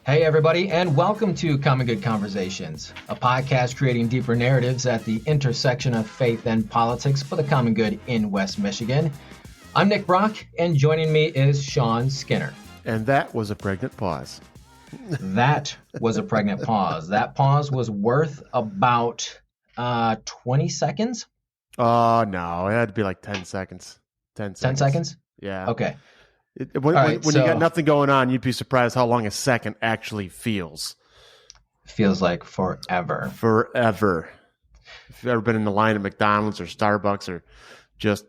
Hey, everybody, and welcome to Common Good Conversations, a podcast creating deeper narratives at the intersection of faith and politics for the common good in West Michigan. I'm Nick Brock, and joining me is Shawn Skinner. And that was a pregnant pause. That was a pregnant pause. That pause was worth about 20 seconds. Oh, no, it had to be like 10 seconds. 10 seconds. 10 seconds? Yeah. Okay. When you got nothing going on, you'd be surprised how long a second actually feels. Feels like forever. Forever. If you've ever been in the line at McDonald's or Starbucks or just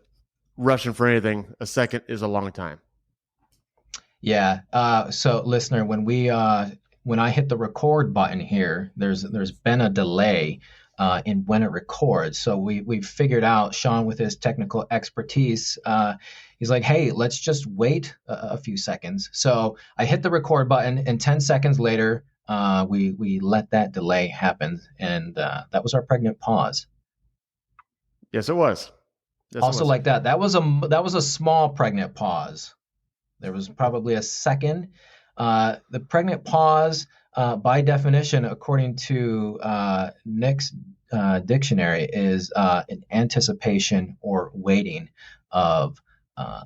rushing for anything, a second is a long time. Yeah. So, listener, when I hit the record button here, there's been a delay in when it records. So we figured out, Shawn, with his technical expertise, he's like, hey, let's just wait a few seconds. So I hit the record button, and 10 seconds later, we let that delay happen, and that was our pregnant pause. Yes, it was. Yes, also, it was. Like that was a small pregnant pause. There was probably a second. The pregnant pause, by definition, according to Nick's dictionary, is an anticipation or waiting of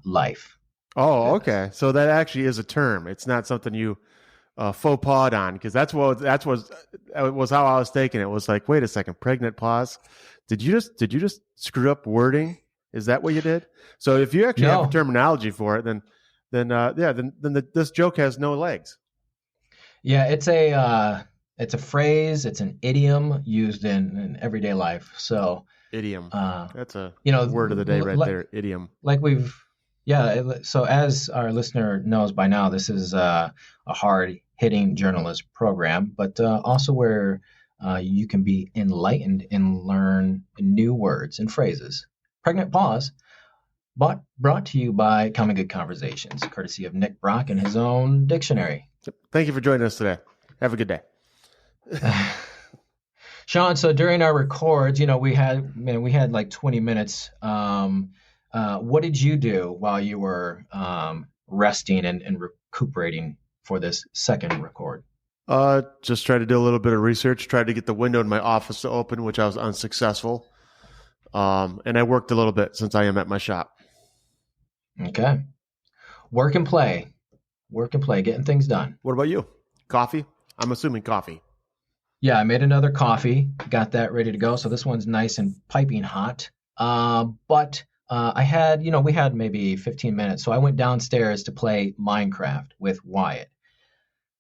life. Oh, okay. So that actually is a term. It's not something you faux pawed on, because that was how I was taking it. It was like, wait a second, pregnant pause. Did you just screw up wording? Is that what you did? So if you actually have a terminology for it, then this joke has no legs. Yeah, it's a phrase. It's an idiom used in everyday life. So idiom. That's a word of the day right there. Idiom. So as our listener knows by now, this is a hard-hitting journalist program, but also where you can be enlightened and learn new words and phrases. Pregnant pause. But brought to you by Common Good Conversations, courtesy of Nick Brock and his own dictionary. Thank you for joining us today. Have a good day. Shawn, so during our records, we had like 20 minutes. What did you do while you were resting and recuperating for this second record? Just tried to do a little bit of research, tried to get the window in my office to open, which I was unsuccessful. And I worked a little bit since I am at my shop. Okay. Work and play, getting things done. What about you? Coffee? I'm assuming coffee. Yeah, I made another coffee, got that ready to go. So this one's nice and piping hot. But we had maybe 15 minutes. So I went downstairs to play Minecraft with Wyatt.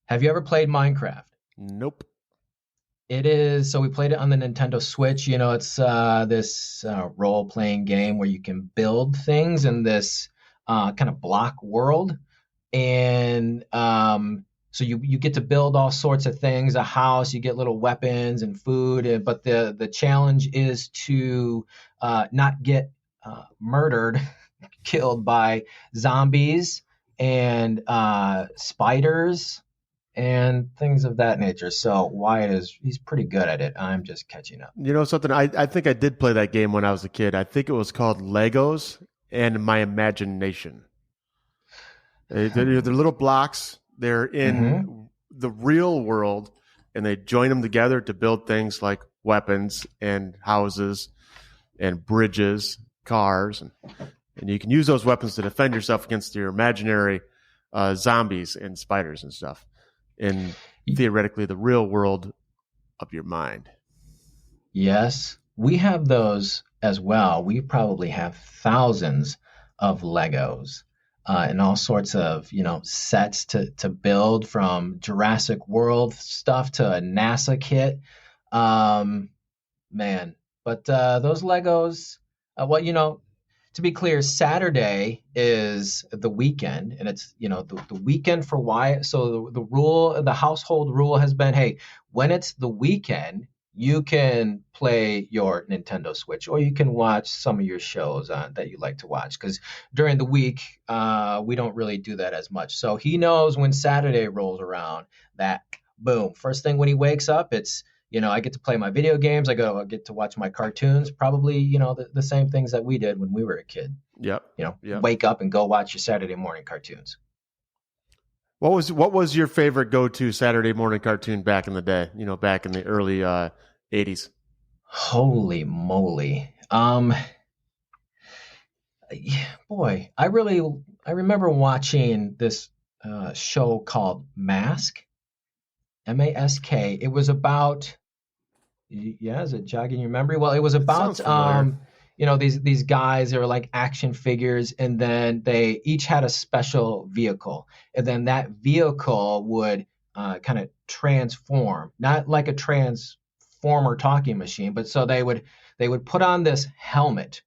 Have you ever played Minecraft? Nope. It is. So we played it on the Nintendo Switch. It's this role-playing game where you can build things in this kind of block world. And so you get to build all sorts of things, a house, you get little weapons and food. But the challenge is to not get murdered, killed by zombies and spiders and things of that nature. So Wyatt he's pretty good at it. I'm just catching up. You know something? I think I did play that game when I was a kid. I think it was called Legos and My Imagination. They're little blocks. They're in the real world, and they join them together to build things like weapons and houses and bridges, cars. And you can use those weapons to defend yourself against your imaginary zombies and spiders and stuff. In theoretically the real world of your mind. Yes, we have those as well. We probably have thousands of Legos and all sorts of, sets to build, from Jurassic World stuff to a NASA kit. Man, but those Legos, to be clear, Saturday is the weekend, and it's, the weekend for Wyatt. So the household rule has been, hey, when it's the weekend, you can play your Nintendo Switch, or you can watch some of your shows that you like to watch. Because during the week, we don't really do that as much. So he knows when Saturday rolls around that, boom, first thing when he wakes up, it's, I get to play my video games. I get to watch my cartoons, probably, the same things that we did when we were a kid. Yep. Wake up and go watch your Saturday morning cartoons. What was your favorite go-to Saturday morning cartoon back in the day? Back in the early '80s. Holy moly. Boy, I remember watching this show called Mask, Mask. It was about, yeah, is it jogging your memory? Well, it was It sounds about familiar. these guys. They were like action figures, and then they each had a special vehicle, and then that vehicle would kind of transform, not like a transformer talking machine, but so they would put on this helmet,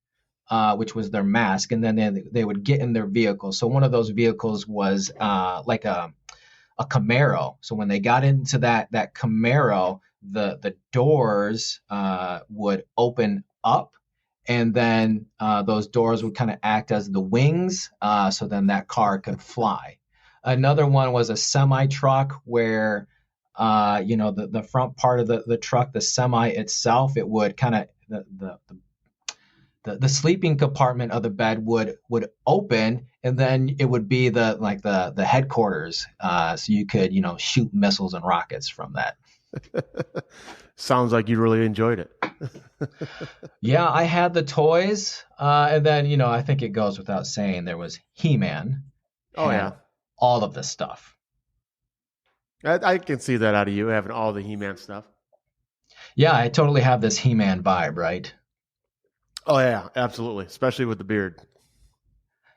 which was their mask, and then they would get in their vehicle. So one of those vehicles was like a Camaro. So when they got into that Camaro, the doors would open up, and then those doors would kind of act as the wings, so then that car could fly. Another one was a semi truck where the front part of the truck, the semi itself, it would kind of the sleeping compartment of the bed would open, and then it would be the headquarters, so you could shoot missiles and rockets from that. Sounds like you really enjoyed it. Yeah, I had the toys, and then I think it goes without saying there was He-Man. Oh yeah, Had all of the stuff. I can see that out of you having all the He-Man stuff. Yeah, I totally have this He-Man vibe, right? Oh yeah, absolutely, especially with the beard.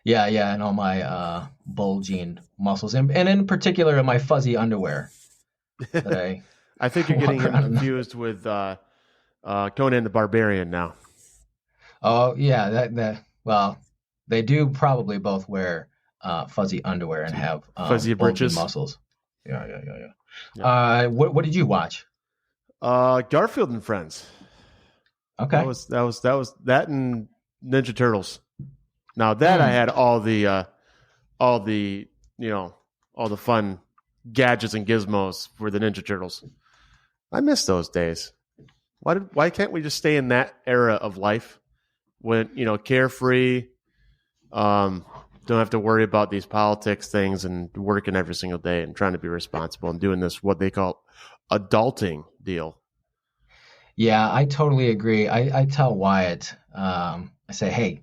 Yeah, yeah, and all my bulging muscles, and in particular in my fuzzy underwear that I I think you're getting walk him around in. confused with Conan the Barbarian now. Oh yeah, that well, they do probably both wear fuzzy underwear and have Fuzzy bulging britches. muscles. Yeah, yeah, yeah, yeah. Yeah. What did you watch? Garfield and Friends. That Okay. was that and Ninja Turtles. Now that I Hmm. had all the all the fun gadgets and gizmos for the Ninja Turtles. I miss those days. Why can't we just stay in that era of life when carefree, don't have to worry about these politics things and working every single day and trying to be responsible and doing this what they call adulting deal. Yeah, I totally agree. I tell Wyatt, I say, hey,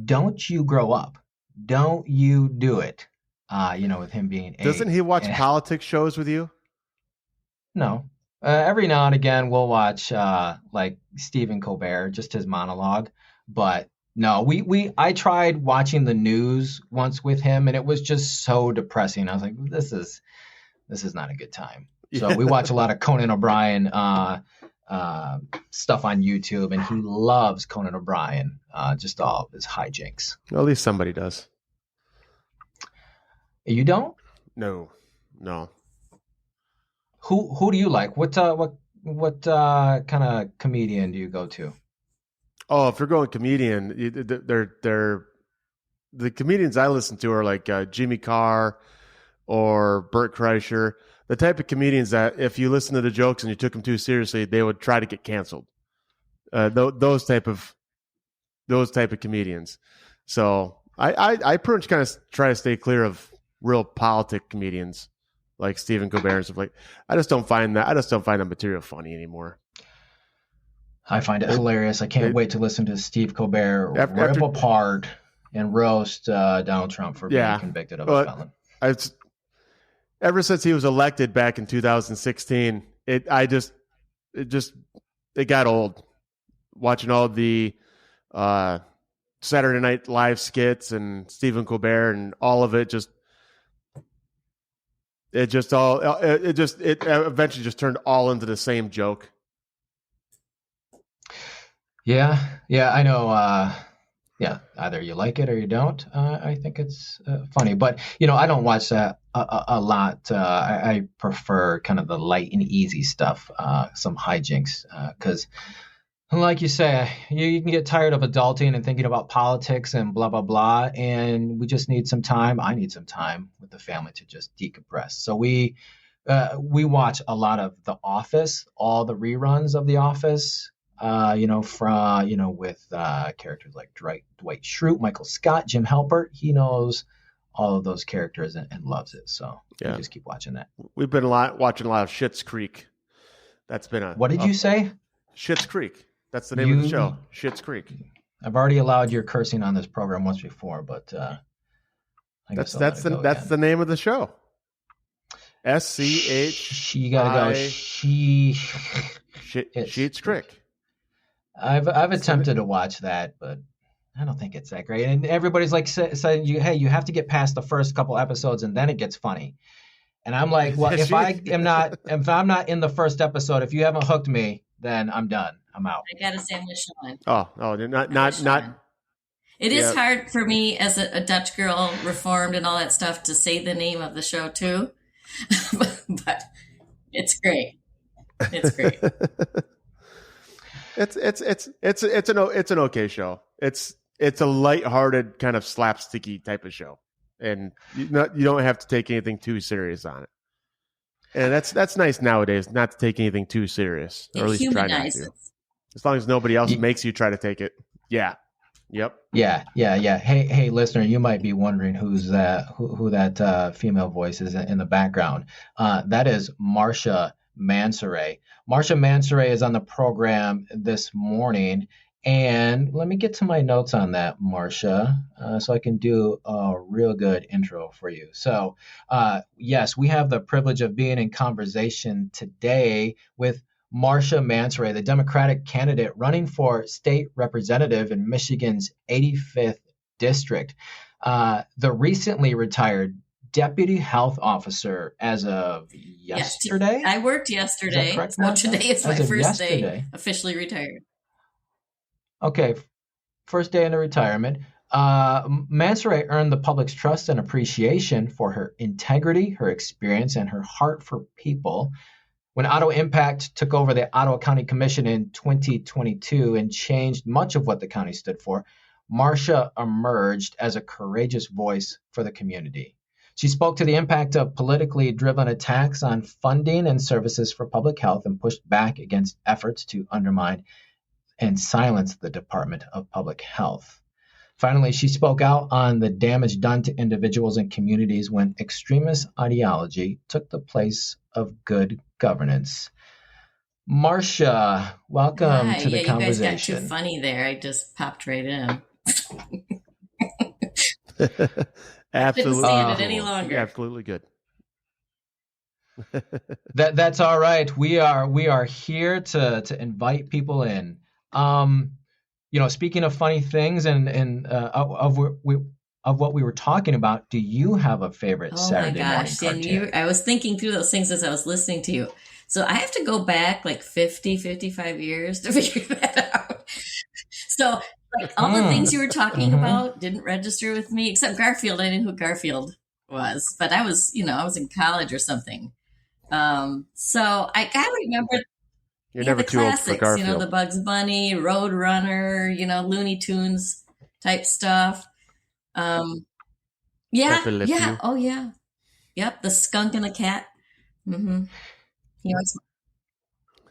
don't you grow up? Don't you do it? With him being Doesn't eight. he watch politics shows with you? No. Every now and again, we'll watch like Stephen Colbert, just his monologue. But no, I tried watching the news once with him, and it was just so depressing. I was like, this is not a good time. So Yeah. we watch a lot of Conan O'Brien stuff on YouTube, and he loves Conan O'Brien, just all of his hijinks. Well, at least somebody does. You don't? No. Who do you like? What kind of comedian do you go to? Oh, if you're going comedian, they're the comedians I listen to are like Jimmy Carr or Burt Kreischer, the type of comedians that if you listen to the jokes and you took them too seriously, they would try to get canceled. Those type of comedians. So I pretty much kind of try to stay clear of real politic comedians like Stephen Colbert and stuff like. I just don't find that material funny anymore. I find it It, hilarious. I can't it, wait to listen to Steve Colbert rip after apart and roast Donald Trump for being yeah, convicted of a but felon. it's ever since he was elected back in 2016, it got old watching all the Saturday Night Live skits and Stephen Colbert and all of it. It eventually just turned all into the same joke. Yeah, yeah, I know. Yeah, either you like it or you don't. I think it's funny, but I don't watch that a lot. I prefer kind of the light and easy stuff, some hijinks, because, like you say, you can get tired of adulting and thinking about politics and blah blah blah, and we just need some time. I need some time with the family to just decompress. So we watch a lot of The Office, all the reruns of The Office. With characters like Dwight Schrute, Michael Scott, Jim Halpert. He knows all of those characters and loves it. So Yeah. we just keep watching that. We've been watching a lot of Schitt's Creek. That's been What did you say? Schitt's Creek. That's the name of the show. Schitt's Creek. I've already allowed your cursing on this program once before, but I guess that's the name of the show. SCH. You gotta go. Schitt's Creek. I've attempted to watch that, but I don't think it's that great. And everybody's like saying, "Hey, you have to get past the first couple episodes, and then it gets funny." And I'm like, "Well, if I'm not in the first episode, if you haven't hooked me, then I'm done. I'm out." I gotta say, I'm with Shawn. Oh, not. It is hard for me as a Dutch girl, Reformed and all that stuff, to say the name of the show too, but it's great. It's great. It's an okay show. It's a lighthearted kind of slapsticky type of show, and you don't have to take anything too serious on it. And that's nice nowadays, not to take anything too serious, or at least try not to. As long as nobody else makes you try to take it. Yeah. Yep. Yeah. Hey, listener, you might be wondering who that female voice is in the background. That is Marcia Mansaray. Marcia Mansaray is on the program this morning, and let me get to my notes on that, Marcia, so I can do a real good intro for you. So, yes, we have the privilege of being in conversation today with Marcia Mansaray, the Democratic candidate running for state representative in Michigan's 85th district. The recently retired deputy health officer as of yesterday. I worked yesterday, so today is my first day officially retired. Okay, first day in the retirement. Mansaray earned the public's trust and appreciation for her integrity, her experience, and her heart for people. When Ottawa Impact took over the Ottawa County Commission in 2022 and changed much of what the county stood for, Marcia emerged as a courageous voice for the community. She spoke to the impact of politically driven attacks on funding and services for public health and pushed back against efforts to undermine and silence the Department of Public Health. Finally, she spoke out on the damage done to individuals and communities when extremist ideology took the place of good governance. Marcia, welcome to the conversation. You guys got too funny there. I just popped right in. Absolutely. Couldn't stand it any longer. Absolutely good. That's all right. We are here to invite people in. Speaking of funny things and of what we were talking about, do you have a favorite Saturday morning cartoon? I was thinking through those things as I was listening to you. So I have to go back like 55 years to figure that out. So like all the things you were talking about didn't register with me, except Garfield. I didn't know who Garfield was, but I was in college or something. So I gotta remember. You're never too old for Garfield. The Bugs Bunny, Roadrunner, Looney Tunes type stuff. Oh yeah. Yep, the skunk and the cat. Mm-hmm.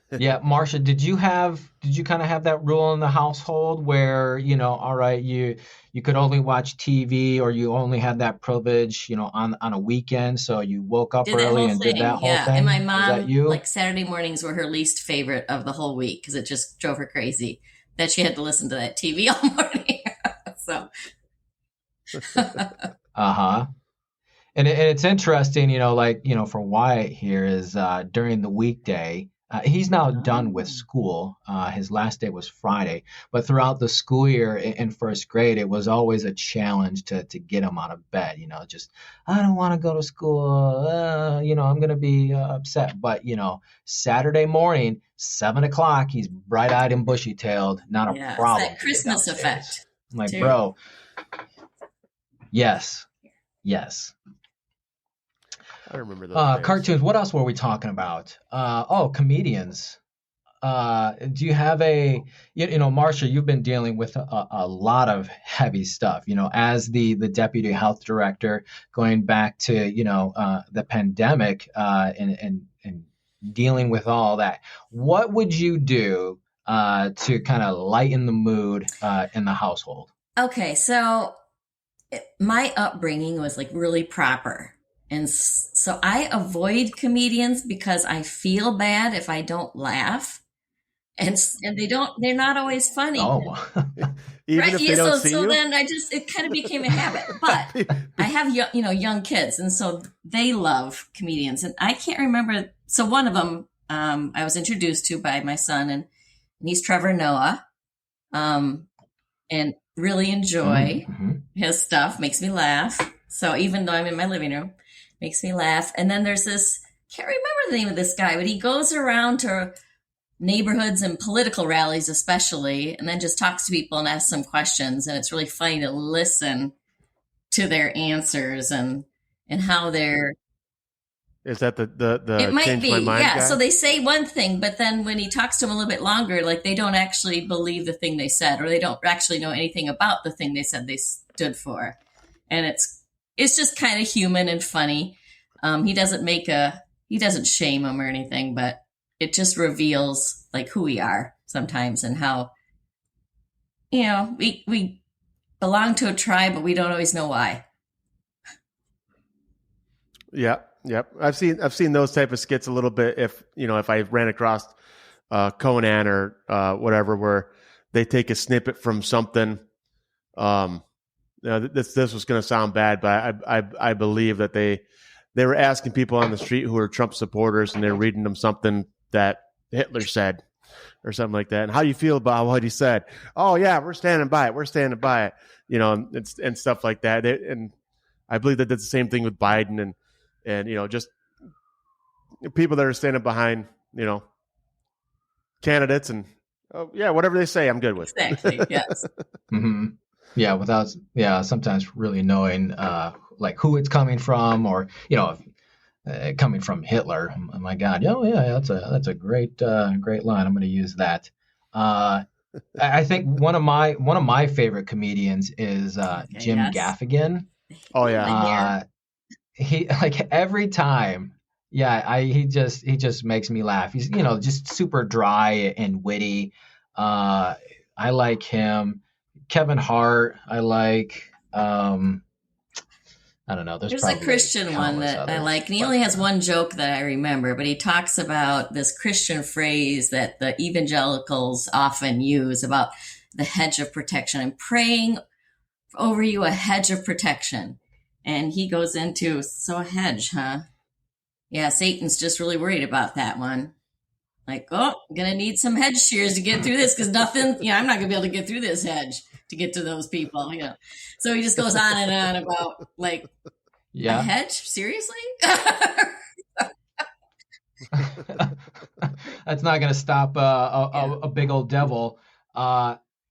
Yeah, Marcia, did you kind of have that rule in the household where, all right, you could only watch TV or you only had that privilege, on a weekend, so you woke up early and did that whole thing? And my mom, like Saturday mornings were her least favorite of the whole week because it just drove her crazy that she had to listen to that TV all morning. So. And it's interesting, for Wyatt here is during the weekday. He's now done with school. His last day was Friday, but throughout the school year in first grade, it was always a challenge to get him out of bed. Just I don't want to go to school. I'm going to be upset. But Saturday morning, 7:00, he's bright-eyed and bushy-tailed. Not a problem. It's that Christmas effect. I'm like, bro. Yes. I remember those cartoons. What else were we talking about? Comedians. Do you have Marcia, you've been dealing with a lot of heavy stuff, as the deputy health director going back to, the pandemic and dealing with all that. What would you do to kind of lighten the mood in the household? Okay, so my upbringing was like really proper. And so I avoid comedians because I feel bad if I don't laugh. And they're not always funny. Oh, Even right. if Yeah. they don't So, see so you? then it kind of became a habit, but I have, young kids. And so they love comedians, and I can't remember. So one of them, I was introduced to by my son, and he's Trevor Noah. And really enjoy his stuff, makes me laugh. So even though I'm in my living room, makes me laugh. And then there's this, can't remember the name of this guy, but he goes around to neighborhoods and political rallies especially, and then just talks to people and asks some questions. And it's really funny to listen to their answers and how they're. Is that the It might change be, my mind yeah. guy? So they say one thing, but then when he talks to them a little bit longer, like they don't actually believe the thing they said, or they don't actually know anything about the thing they said they stood for. And it's just kind of human and funny. He doesn't shame them or anything, but it just reveals like who we are sometimes and how, we belong to a tribe, but we don't always know why. Yeah. Yep. I've seen those type of skits a little bit. If I ran across Conan or whatever, where they take a snippet from something. This was going to sound bad, but I believe that they were asking people on the street who are Trump supporters, and they're reading them something that Hitler said or something like that. And how do you feel about what he said? Oh yeah, we're standing by it. We're standing by it. And stuff like that. And I believe that that's the same thing with Biden and just people that are standing behind, candidates and whatever they say, I'm good with. Exactly. Yes. mm-hmm. Yeah, without sometimes really knowing like who it's coming from, or coming from Hitler. Oh my God, that's a great line. I'm going to use that. I think one of my favorite comedians is Jim Gaffigan. Oh yeah. He like every time. Yeah, he just makes me laugh. He's just super dry and witty. I like him. Kevin Hart, I like. I don't know. There's a Christian one that I like, and he only has one joke that I remember, but he talks about this Christian phrase that the evangelicals often use about the hedge of protection. I'm praying over you a hedge of protection. And he goes into, so a hedge, huh? Yeah, Satan's just really worried about that one. Like, I'm going to need some hedge shears to get through this because nothing, I'm not going to be able to get through this hedge to get to those people, So he just goes on and on about, like, a hedge? Seriously? That's not going to stop a big old devil.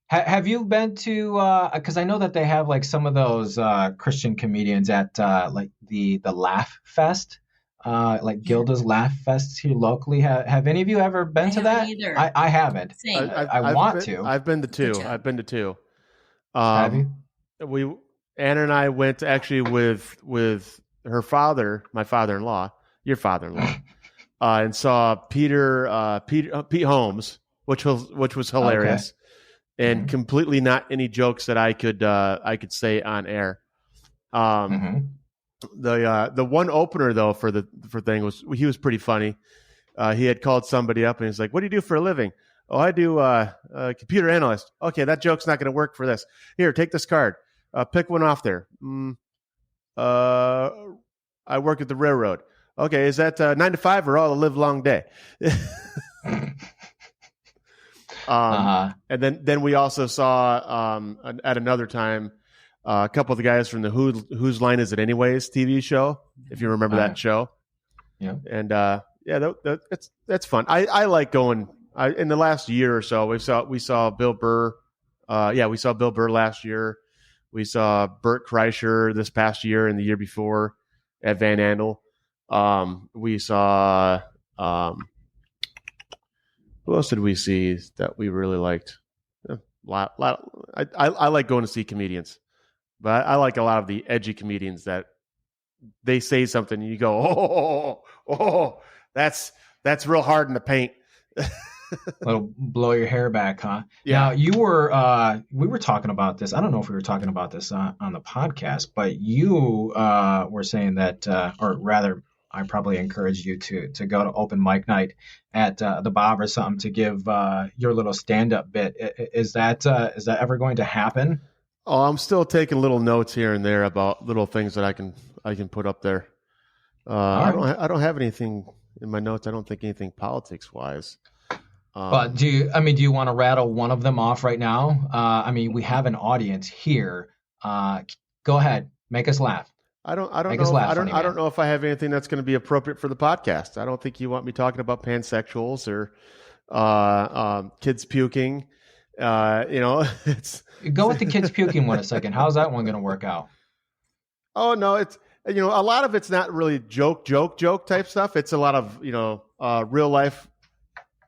Have you been to? Because I know that they have like some of those Christian comedians at like the Laugh Fest, like Gilda's Laugh Fest here locally. Have any of you ever been to that? Either. I haven't. Same. I want to. I've been to two. Have you? Anna and I went actually with her father, my father-in-law, your father-in-law, and saw Pete Holmes, which was hilarious. Okay. And completely not any jokes that I could say on air. The one opener though for thing was he was pretty funny. He had called somebody up and he's like, "What do you do for a living?" "Oh, I do computer analyst." "Okay, that joke's not going to work for this. Here, take this card. Pick one off there." "I work at the railroad." "Okay, is that 9 to 5 or all a live long day?" And then we also saw at another time a couple of the guys from the Whose Line Is It Anyways TV show, if you remember that show. Yeah. And that's fun. I like going. In the last year or so, we saw Bill Burr. We saw Bill Burr last year. We saw Bert Kreischer this past year and the year before at Van Andel. We saw. Who else did we see that we really liked? I like going to see comedians, but I like a lot of the edgy comedians that they say something and you go, oh, that's real hard in the paint. Little blow your hair back, huh? Yeah. Now we were talking about this. I don't know if we were talking about this on the podcast, but you were saying that, or rather, I probably encouraged you to go to open mic night at the Bob or something to give your little stand up bit. Is that ever going to happen? Oh, I'm still taking little notes here and there about little things that I can put up there. All right. I don't have anything in my notes. I don't think anything politics wise. But do you want to rattle one of them off right now? We have an audience here. Go ahead, make us laugh. I don't Make us know. laugh, I don't. funny I don't man. know if I have anything that's going to be appropriate for the podcast. I don't think you want me talking about pansexuals or kids puking. It's. Go with the kids puking one a second. How's that one going to work out? Oh no, it's a lot of it's not really joke type stuff. It's a lot of real life,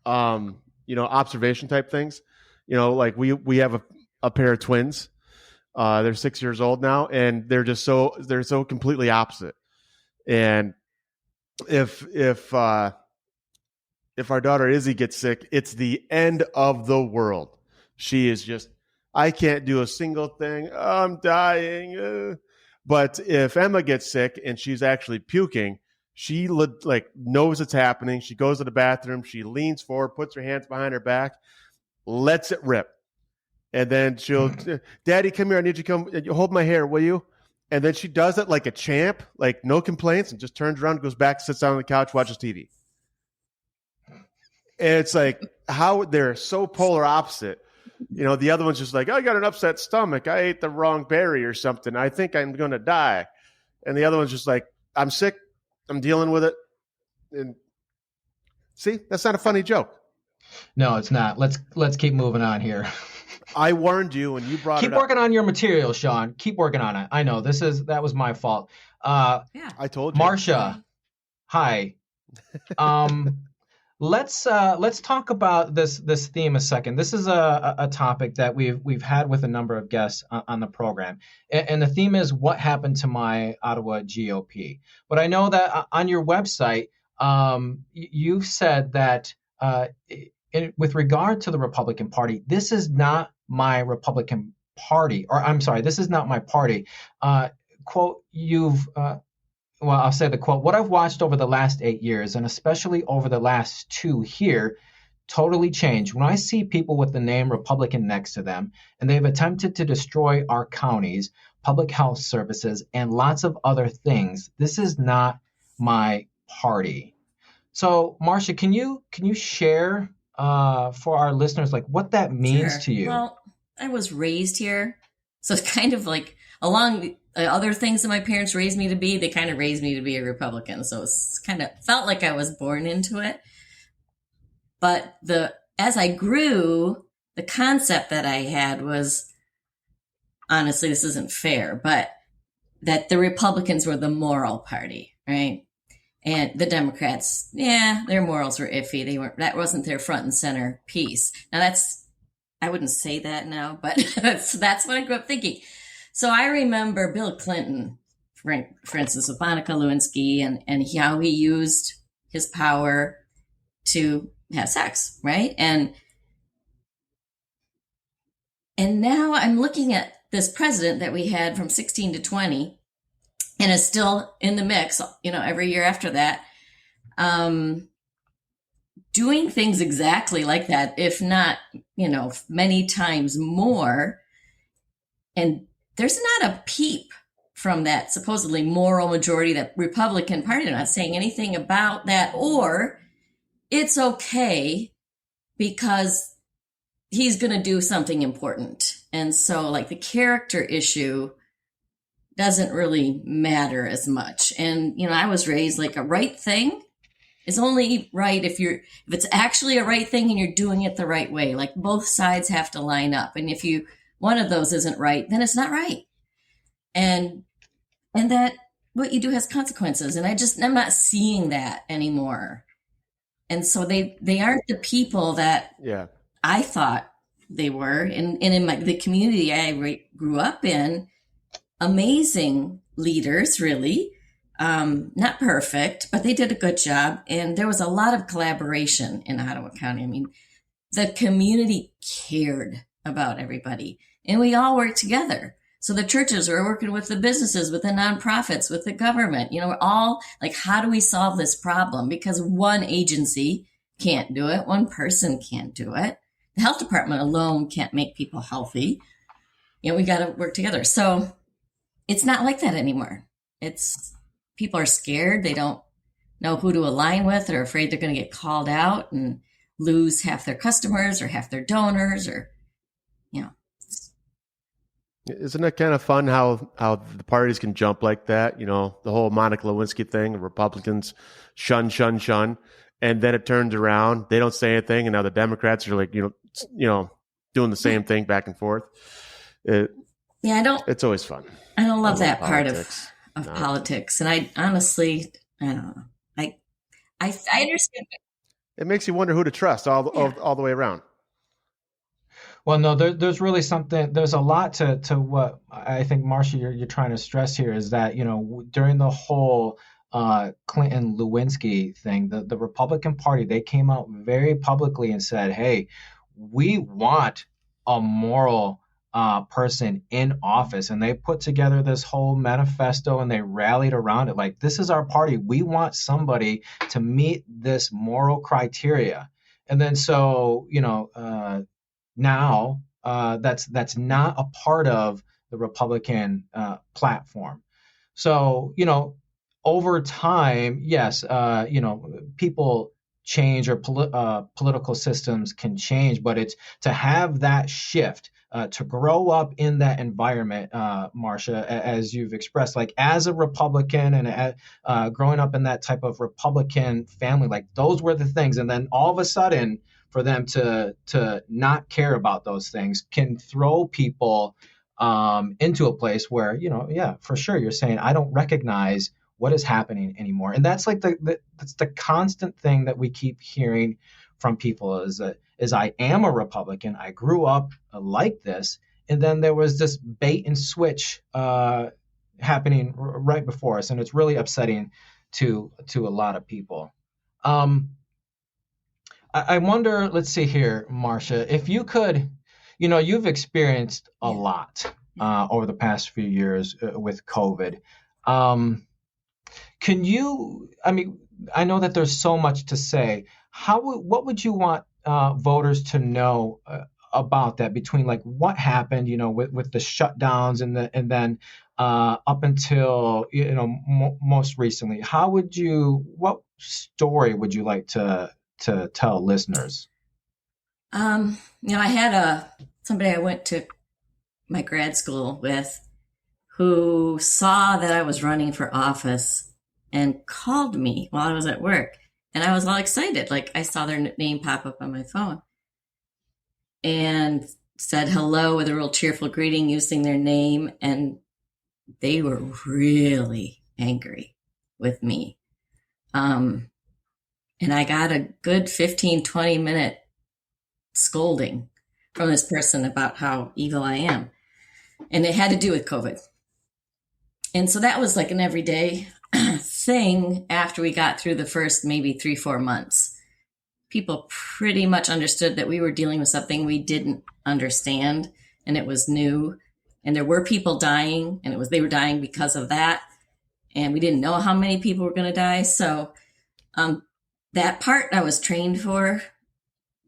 observation type things. Like we have a pair of twins. They're 6 years old now, and they're so completely opposite. And if our daughter Izzy gets sick, it's the end of the world. She is just, I can't do a single thing. I'm dying. But if Emma gets sick and she's actually puking, she knows it's happening. She goes to the bathroom. She leans forward, puts her hands behind her back, lets it rip. And then she'll, Daddy, come here. I need you to come hold my hair, will you? And then she does it like a champ, like no complaints, and just turns around, goes back, sits down on the couch, watches TV. And it's like how they're so polar opposite. The other one's just like, I got an upset stomach. I ate the wrong berry or something. I think I'm going to die. And the other one's just like, I'm sick. I'm dealing with it. And see, that's not a funny joke. No, it's not. Let's keep moving on here. I warned you and you brought it up. Keep working on your material, Shawn. Keep working on it. I know that was my fault. Yeah. I told you. Marcia, hi. Let's talk about this theme a second. This is a topic that we've had with a number of guests on the program, and the theme is what happened to my Ottawa GOP. But I know that on your website, you've said that with regard to the Republican Party, this is not my Republican Party, or I'm sorry, this is not my party. Quote, I'll say the quote, what I've watched over the last 8 years, and especially over the last 2 here, totally changed. When I see people with the name Republican next to them, and they've attempted to destroy our counties, public health services, and lots of other things, this is not my party. So, Marcia, can you share for our listeners like what that means to you? Well, I was raised here, so it's kind of like along the other things that my parents raised me to be, they kind of raised me to be a Republican. So it's kind of felt like I was born into it. But as I grew, the concept that I had was, honestly, this isn't fair, but that the Republicans were the moral party, right? And the Democrats, their morals were iffy. That wasn't their front and center piece. Now I wouldn't say that now, but that's what I grew up thinking. So I remember Bill Clinton, for instance, with Monica Lewinsky and how he used his power to have sex, right? And now I'm looking at this president that we had from 16 to 20 and is still in the mix, every year after that, doing things exactly like that, if not, many times more. And there's not a peep from that supposedly moral majority, that Republican Party. They're not saying anything about that, or it's okay because he's going to do something important. And so like the character issue doesn't really matter as much. And, I was raised like a right thing is only right if it's actually a right thing and you're doing it the right way. Like both sides have to line up. And if one of those isn't right, then it's not right. And that what you do has consequences. And I'm not seeing that anymore. And so they aren't the people that I thought they were. And in the community I grew up in, amazing leaders, really, not perfect, but they did a good job. And there was a lot of collaboration in Ottawa County. the community cared about everybody, and we all worked together. So the churches were working with the businesses, with the nonprofits, with the government. We're all like, how do we solve this problem? Because one agency can't do it. One person can't do it. The health department alone can't make people healthy. We got to work together. So it's not like that anymore. People are scared. They don't know who to align with. They're afraid they're going to get called out and lose half their customers or half their donors, or, Isn't it kind of fun how the parties can jump like that? The whole Monica Lewinsky thing, the Republicans shun, and then it turns around. They don't say anything, and now the Democrats are like, doing the same thing back and forth. It's always fun. I don't love that part of politics, and I honestly, I don't know. I understand. It makes you wonder who to trust all the way around. Well, no, there's really something. There's a lot to what I think, Marcia, you're trying to stress here is that during the whole Clinton Lewinsky thing, the Republican Party, they came out very publicly and said, "Hey, we want a moral person in office," and they put together this whole manifesto and they rallied around it. Like, this is our party. We want somebody to meet this moral criteria, and then so now that's not a part of the Republican platform. So over time, yes, people change, or political systems can change, but it's to have that shift, to grow up in that environment, Marcia, as you've expressed, like as a Republican and growing up in that type of Republican family, like those were the things, and then all of a sudden, for them to not care about those things can throw people into a place where, yeah, for sure, you're saying, I don't recognize what is happening anymore. And that's like that's the constant thing that we keep hearing from people is I am a Republican. I grew up like this. And then there was this bait and switch happening right before us. And it's really upsetting to a lot of people. I wonder, let's see here, Marcia, if you could, you've experienced a lot over the past few years with COVID. Can you, I know that there's so much to say. What would you want voters to know about that, between like what happened, with the shutdowns and then up until, most recently? What story would you like to tell listeners? I had somebody I went to my grad school with who saw that I was running for office and called me while I was at work. And I was all excited. Like, I saw their name pop up on my phone and said hello with a real cheerful greeting using their name. And they were really angry with me. And I got a good 15, 20-minute scolding from this person about how evil I am. And it had to do with COVID. And so that was like an everyday thing after we got through the first maybe 3-4 months. People pretty much understood that we were dealing with something we didn't understand, and it was new. And there were people dying, and they were dying because of that. And we didn't know how many people were going to die. So that part I was trained for.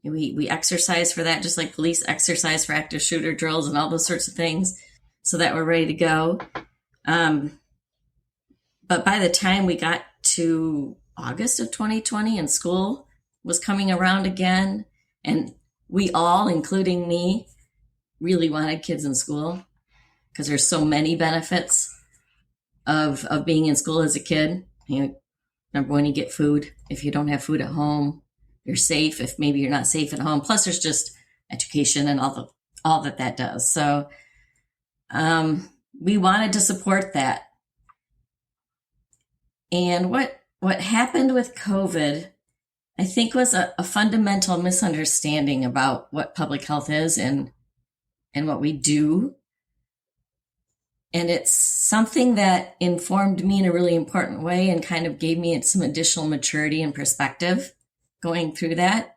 We exercise for that, just like police exercise for active shooter drills and all those sorts of things, so that we're ready to go. But by the time we got to August of 2020 and school was coming around again, and we all, including me, really wanted kids in school because there's so many benefits of being in school as a kid. Number one, you get food. If you don't have food at home, you're safe. If maybe you're not safe at home, plus there's just education and all that does. So we wanted to support that. And what happened with COVID, I think, was a fundamental misunderstanding about what public health is and what we do. And it's something that informed me in a really important way and kind of gave me some additional maturity and perspective going through that.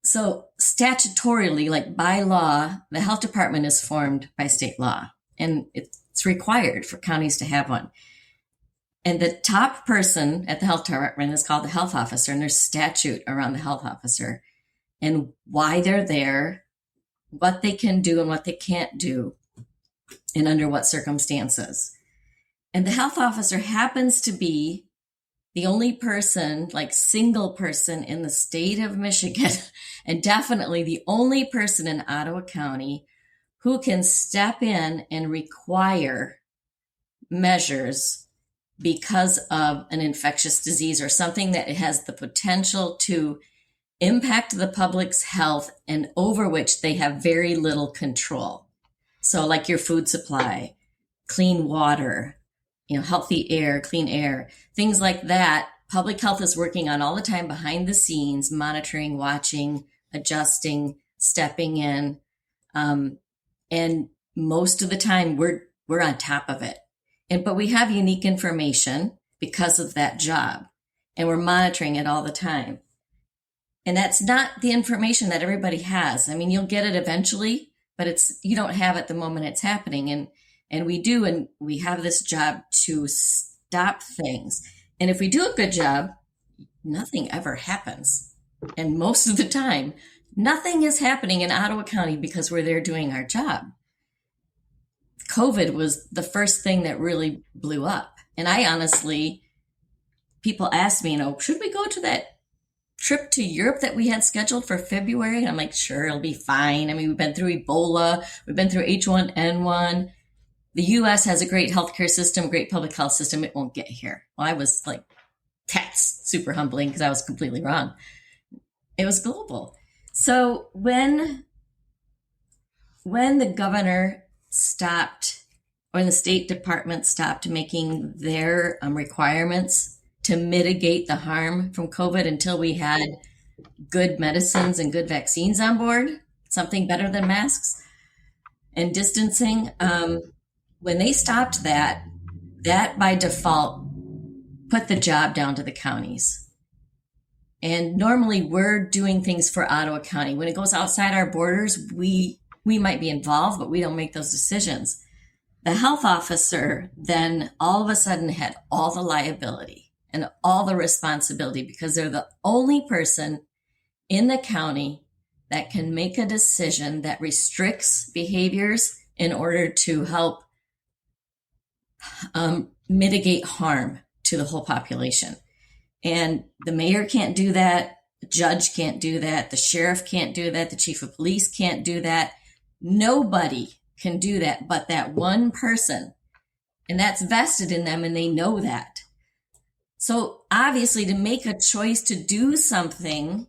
So statutorily, like by law, the health department is formed by state law, and it's required for counties to have one. And the top person at the health department is called the health officer, and there's statute around the health officer and why they're there, what they can do and what they can't do, and under what circumstances. And the health officer happens to be the only person, like single person in the state of Michigan, and definitely the only person in Ottawa County who can step in and require measures because of an infectious disease or something that has the potential to impact the public's health and over which they have very little control. So like your food supply, clean water, healthy air, clean air, things like that. Public health is working on all the time behind the scenes, monitoring, watching, adjusting, stepping in. And most of the time we're on top of it. But we have unique information because of that job, and we're monitoring it all the time. And that's not the information that everybody has. I mean, you'll get it eventually, but you don't have it the moment it's happening. And we do, and we have this job to stop things. And if we do a good job, nothing ever happens. And most of the time, nothing is happening in Ottawa County because we're there doing our job. COVID was the first thing that really blew up. And I honestly, people ask me, should we go to that trip to Europe that we had scheduled for February? And I'm like, sure, it'll be fine. I mean, we've been through Ebola, we've been through H1N1. The U.S. has a great healthcare system, great public health system. It won't get here. Well, I was like, that's super humbling because I was completely wrong. It was global. So when the governor stopped, or the State Department stopped making their requirements to mitigate the harm from COVID until we had good medicines and good vaccines on board, something better than masks and distancing, when they stopped that by default put the job down to the counties. And normally we're doing things for Ottawa County. When it goes outside our borders, we might be involved, but we don't make those decisions. The health officer then all of a sudden had all the liability and all the responsibility because they're the only person in the county that can make a decision that restricts behaviors in order to help mitigate harm to the whole population. And the mayor can't do that. The judge can't do that. The sheriff can't do that. The chief of police can't do that. Nobody can do that but that one person. And that's vested in them, and they know that. So obviously to make a choice to do something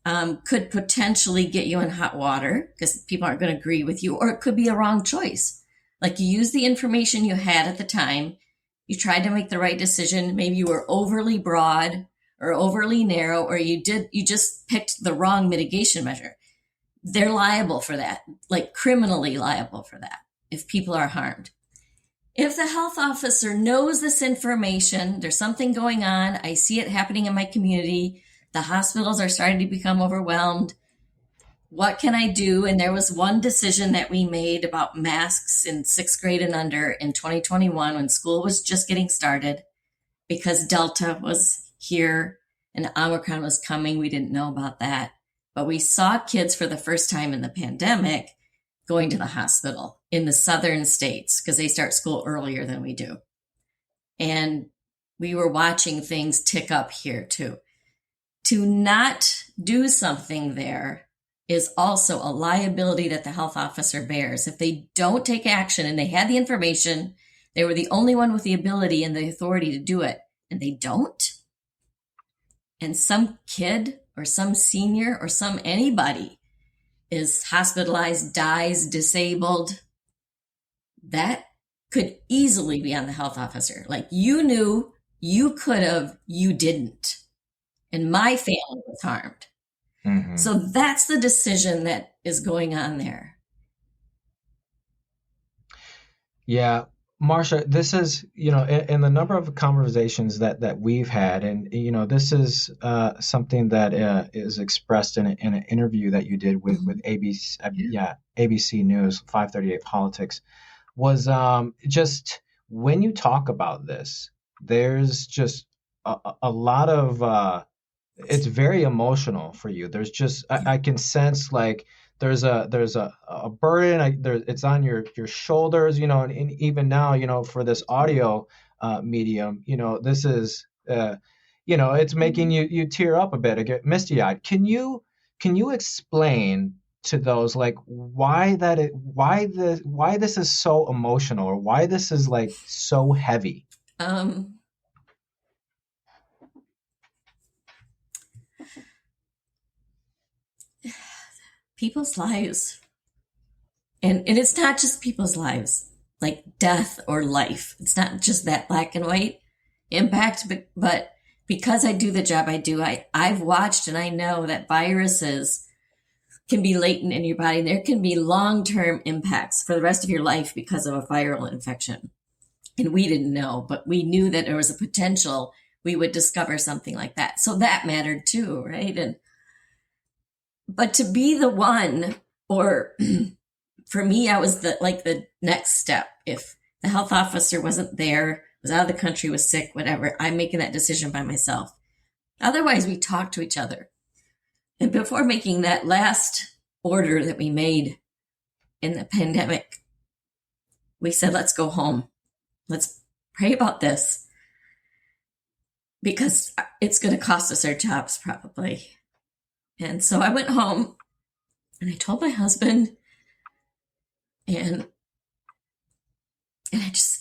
could potentially get you in hot water because people aren't going to agree with you, or it could be a wrong choice. Like you used the information you had at the time. You tried to make the right decision. Maybe you were overly broad or overly narrow, or you just picked the wrong mitigation measure. They're liable for that, like criminally liable for that if people are harmed. If the health officer knows this information, there's something going on, I see it happening in my community, the hospitals are starting to become overwhelmed, what can I do? And there was one decision that we made about masks in 6th grade and under in 2021 when school was just getting started because Delta was here and Omicron was coming. We didn't know about that. But we saw kids for the first time in the pandemic going to the hospital in the southern states because they start school earlier than we do. And we were watching things tick up here too. To not do something there is also a liability that the health officer bears. If they don't take action and they had the information, they were the only one with the ability and the authority to do it, and they don't, and some kid or some senior or some anybody is hospitalized, dies, disabled, that could easily be on the health officer. Like you knew, you could have, you didn't. And my family was harmed. Mm-hmm. So that's the decision that is going on there. Yeah. Marcia, this is, in the number of conversations that we've had, and this is something that is expressed in an interview that you did with ABC, ABC News 538 Politics, was just when you talk about this, there's just a lot of it's very emotional for you. There's just I can sense like there's a burden. It's on your shoulders, and even now, for this audio medium, this is it's making you tear up a bit, or get misty eyed. Can you explain to those like why this is so emotional, or why this is like so heavy? People's lives. And it's not just people's lives, like death or life. It's not just that black and white impact, but because I do the job I do, I've watched and I know that viruses can be latent in your body. And there can be long-term impacts for the rest of your life because of a viral infection. And we didn't know, but we knew that there was a potential we would discover something like that. So that mattered too, right? But to be the one, or for me, I was the next step. If the health officer wasn't there, was out of the country, was sick, whatever, I'm making that decision by myself. Otherwise, we talk to each other. And before making that last order that we made in the pandemic, we said, let's go home. Let's pray about this, because it's going to cost us our jobs probably. And so I went home and I told my husband, and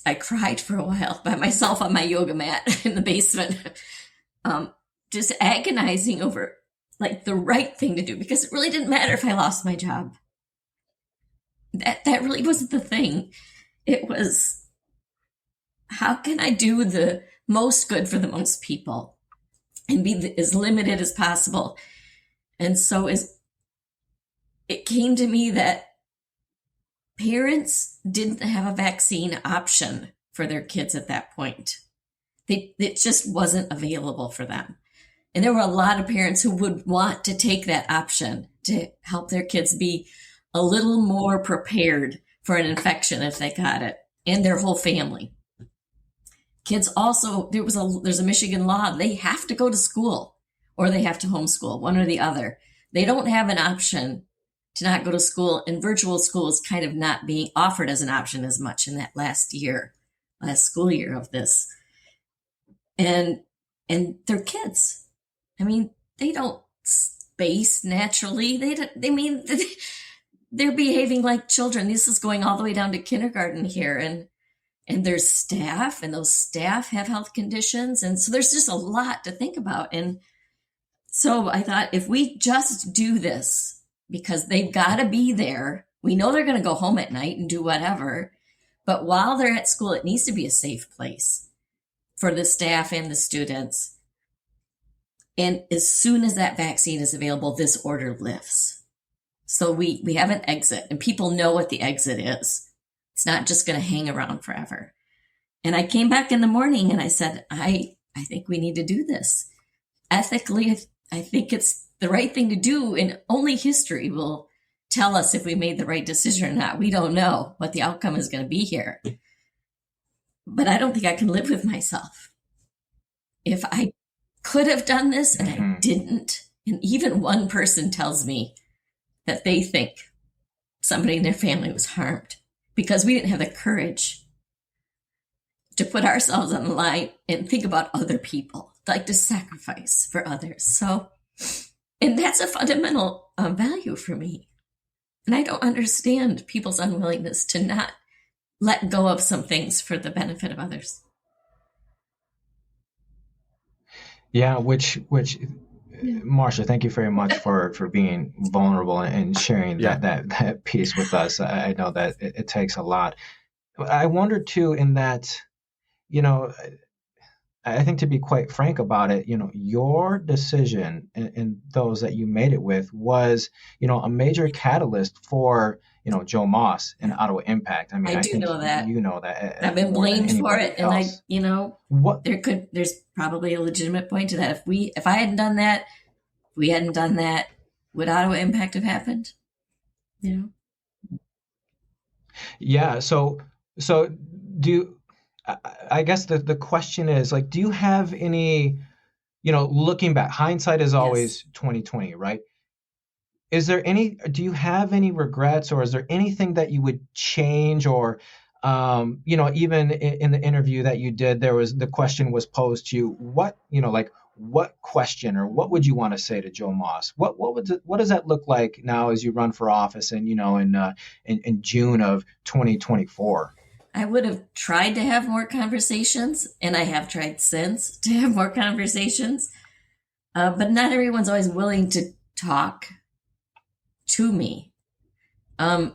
I cried for a while by myself on my yoga mat in the basement, just agonizing over like the right thing to do, because it really didn't matter if I lost my job. That really wasn't the thing. It was, how can I do the most good for the most people and be as limited as possible? And so it came to me that parents didn't have a vaccine option for their kids at that point. It just wasn't available for them. And there were a lot of parents who would want to take that option to help their kids be a little more prepared for an infection if they got it, and their whole family. Kids also, there's a Michigan law, they have to go to school or they have to homeschool, one or the other. They don't have an option to not go to school, and virtual school is kind of not being offered as an option as much in that last school year of this. And they're kids. I mean, they don't space naturally. They're behaving like children. This is going all the way down to kindergarten here, and there's staff, and those staff have health conditions. And so there's just a lot to think about. And so I thought, if we just do this, because they've got to be there, we know they're going to go home at night and do whatever, but while they're at school, it needs to be a safe place for the staff and the students. And as soon as that vaccine is available, this order lifts. So we have an exit, and people know what the exit is. It's not just going to hang around forever. And I came back in the morning and I said, I think we need to do this. Ethically, I think it's the right thing to do, and only history will tell us if we made the right decision or not. We don't know what the outcome is going to be here. But I don't think I can live with myself. If I could have done this and I didn't, and even one person tells me that they think somebody in their family was harmed because we didn't have the courage to put ourselves on the line and think about other people, like to sacrifice for others. So, and that's a fundamental value for me. And I don't understand people's unwillingness to not let go of some things for the benefit of others. Yeah, which Marcia, thank you very much for being vulnerable and sharing that piece with us. I know that it takes a lot. I wonder too, in that, I think, to be quite frank about it, your decision and those that you made it with was, a major catalyst for, Joe Moss and Ottawa Impact. I mean, I I do think know that. you know that I've been more than blamed for anybody it, and else. what there's probably a legitimate point to that. If I hadn't done that, if we hadn't done that, would Ottawa Impact have happened? Yeah. So do you, I guess the question is like, do you have any, looking back, hindsight is always 2020, right? Do you have any regrets, or is there anything that you would change, or, even in the interview that you did, the question was posed to you, what question, or what would you want to say to Joe Moss? What does that look like now as you run for office and, in June of 2024? I would have tried to have more conversations, and I have tried since to have more conversations. But not everyone's always willing to talk to me. And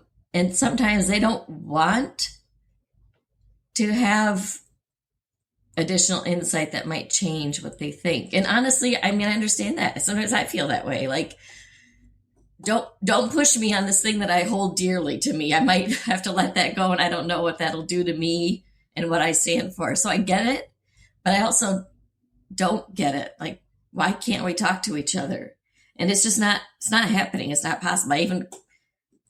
sometimes they don't want to have additional insight that might change what they think. And honestly, I mean, I understand that. Sometimes I feel that way. Like, don't push me on this thing that I hold dearly to me. I might have to let that go, and I don't know what that'll do to me and what I stand for. So I get it, but I also don't get it. Like, why can't we talk to each other? And it's not happening. It's not possible. I even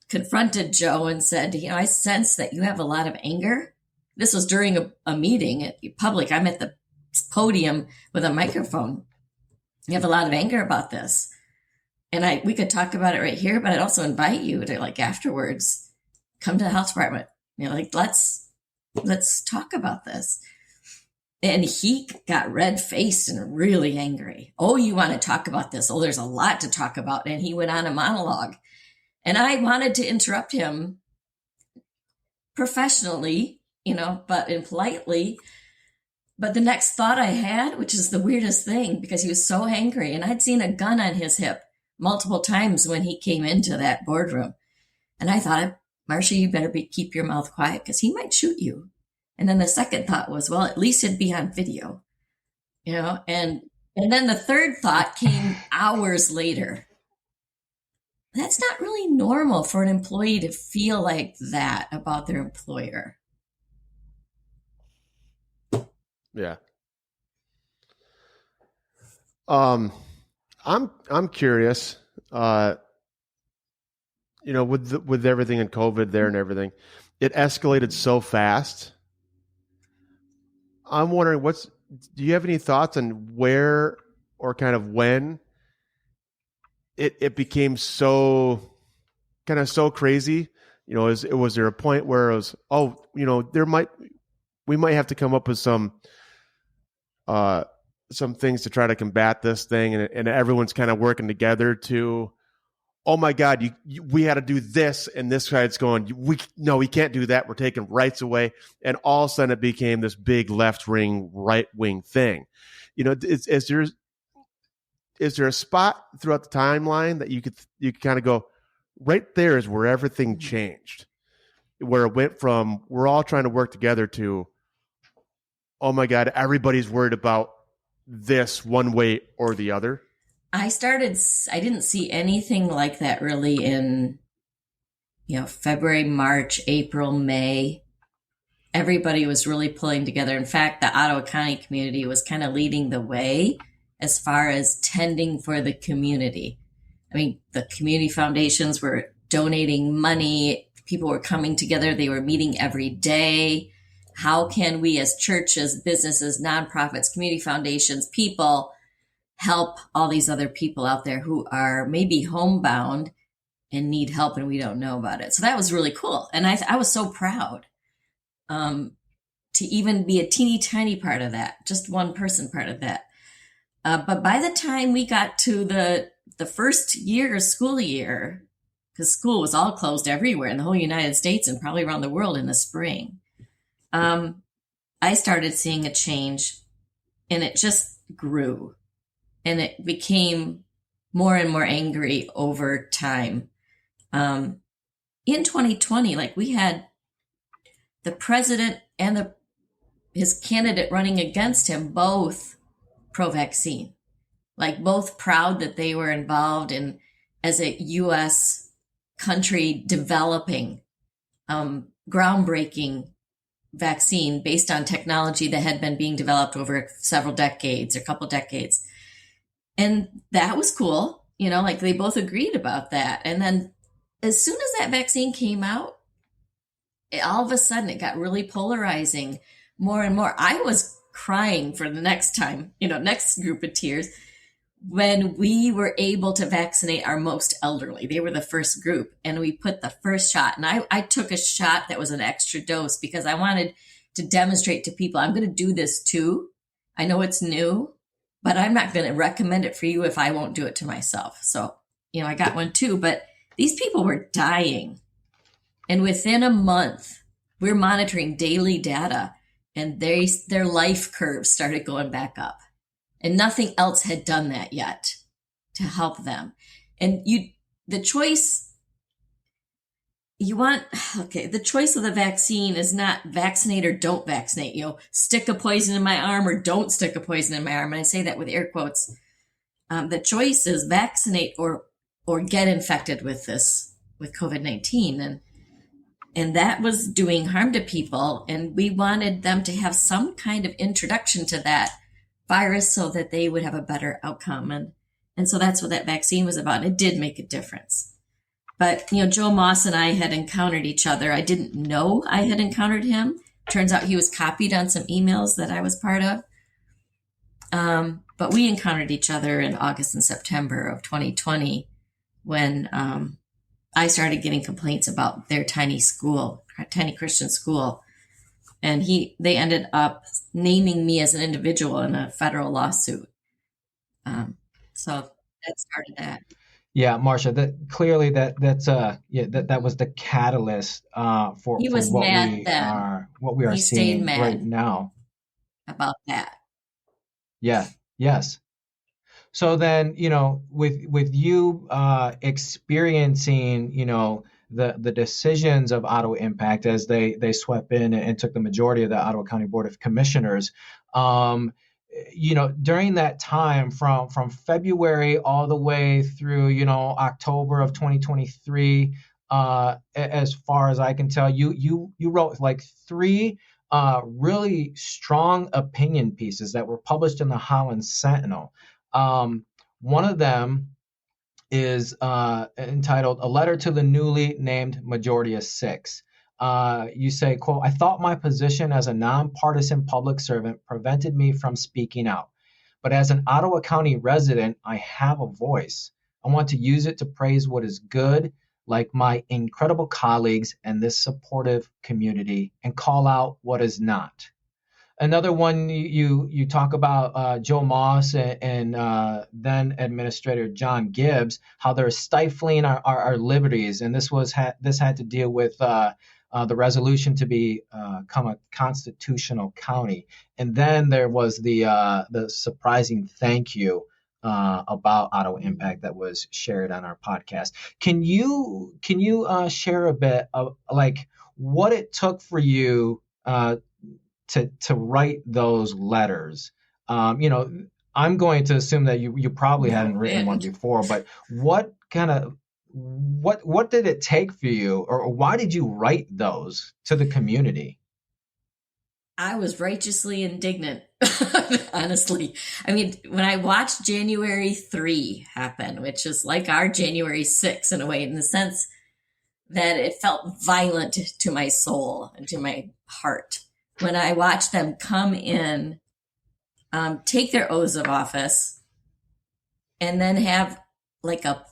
confronted Joe and said, I sense that you have a lot of anger. This was during a meeting at public. I'm at the podium with a microphone. You have a lot of anger about this. And we could talk about it right here, but I'd also invite you to, like, afterwards, come to the health department. Let's talk about this. And he got red-faced and really angry. Oh, you want to talk about this? Oh, there's a lot to talk about. And he went on a monologue. And I wanted to interrupt him professionally, but politely. But the next thought I had, which is the weirdest thing, because he was so angry, and I'd seen a gun on his hip multiple times when he came into that boardroom. And I thought, Marcia, you better keep your mouth quiet, because he might shoot you. And then the second thought was, well, at least it'd be on video, and then the third thought came hours later. That's not really normal for an employee to feel like that about their employer. Yeah. I'm curious, with everything in COVID there and everything, it escalated so fast. I'm wondering do you have any thoughts on where or kind of when it became so crazy? Was there a point where it was, we might have to come up with some things to try to combat this thing, and everyone's kind of working together to, oh my God, we had to do this, and this side's going, we can't do that. We're taking rights away. And all of a sudden it became this big left wing, right wing thing. Is there a spot throughout the timeline that you could kind of go, right there is where everything changed, where it went from, we're all trying to work together to, oh my God, everybody's worried about this one way or the other? I didn't see anything like that really in, February, March, April, May. Everybody was really pulling together. In fact, the Ottawa County community was kind of leading the way as far as tending for the community. I mean, the community foundations were donating money. People were coming together. They were meeting every day. How can we as churches, businesses, nonprofits, community foundations, people help all these other people out there who are maybe homebound and need help, and we don't know about it? So that was really cool. And I was so proud to even be a teeny tiny part of that, just one person part of that. But by the time we got to the first school year, because school was all closed everywhere in the whole United States and probably around the world in the spring, I started seeing a change, and it just grew, and it became more and more angry over time. In 2020, like, we had the president and his candidate running against him, both pro-vaccine, like both proud that they were involved in as a U.S. country developing groundbreaking vaccine based on technology that had been being developed over several decades or a couple decades. And that was cool. Like they both agreed about that. And then as soon as that vaccine came out, all of a sudden it got really polarizing more and more. I was crying for the next time, next group of tears, when we were able to vaccinate our most elderly. They were the first group, and we put the first shot. And I took a shot that was an extra dose because I wanted to demonstrate to people, I'm going to do this too. I know it's new, but I'm not going to recommend it for you if I won't do it to myself. So, I got one too, but these people were dying. And within a month, we're monitoring daily data, and their life curves started going back up. And nothing else had done that yet to help them. And the choice of the vaccine is not vaccinate or don't vaccinate, stick a poison in my arm or don't stick a poison in my arm. And I say that with air quotes. The choice is vaccinate or get infected with COVID-19. And that was doing harm to people. And we wanted them to have some kind of introduction to that virus so that they would have a better outcome. And so that's what that vaccine was about. It did make a difference. But, Joe Moss and I had encountered each other. I didn't know I had encountered him. Turns out he was copied on some emails that I was part of. But we encountered each other in August and September of 2020 when I started getting complaints about their tiny Christian school. And they ended up naming me as an individual in a federal lawsuit. So that started that. Yeah, Marcia, that was the catalyst for He was what mad we then. are what we are He stayed seeing mad right now. about that. Yeah. Yes. So then, with you experiencing, the decisions of Ottawa Impact as they swept in and took the majority of the Ottawa County Board of Commissioners, during that time from February all the way through, October of 2023, as far as I can tell, you wrote like 3 really strong opinion pieces that were published in the Holland Sentinel. One of them is entitled "A Letter to the Newly Named Majority of Six." You say, quote, "I thought my position as a nonpartisan public servant prevented me from speaking out. But as an Ottawa County resident, I have a voice. I want to use it to praise what is good, like my incredible colleagues and this supportive community, and call out what is not." Another one, you talk about Joe Moss and then Administrator John Gibbs, how they're stifling our liberties, and this had to deal with the resolution to become a constitutional county. And then there was the surprising thank you about Ottawa Impact that was shared on our podcast. Can you share a bit of like what it took for you to write those letters? I'm going to assume that you probably hadn't written one before, but what did it take for you, or why did you write those to the community? I was righteously indignant, honestly. I mean, when I watched January 3 happen, which is like our January 6 in a way, in the sense that it felt violent to my soul and to my heart. When I watched them come in, take their oaths of office, and then have like a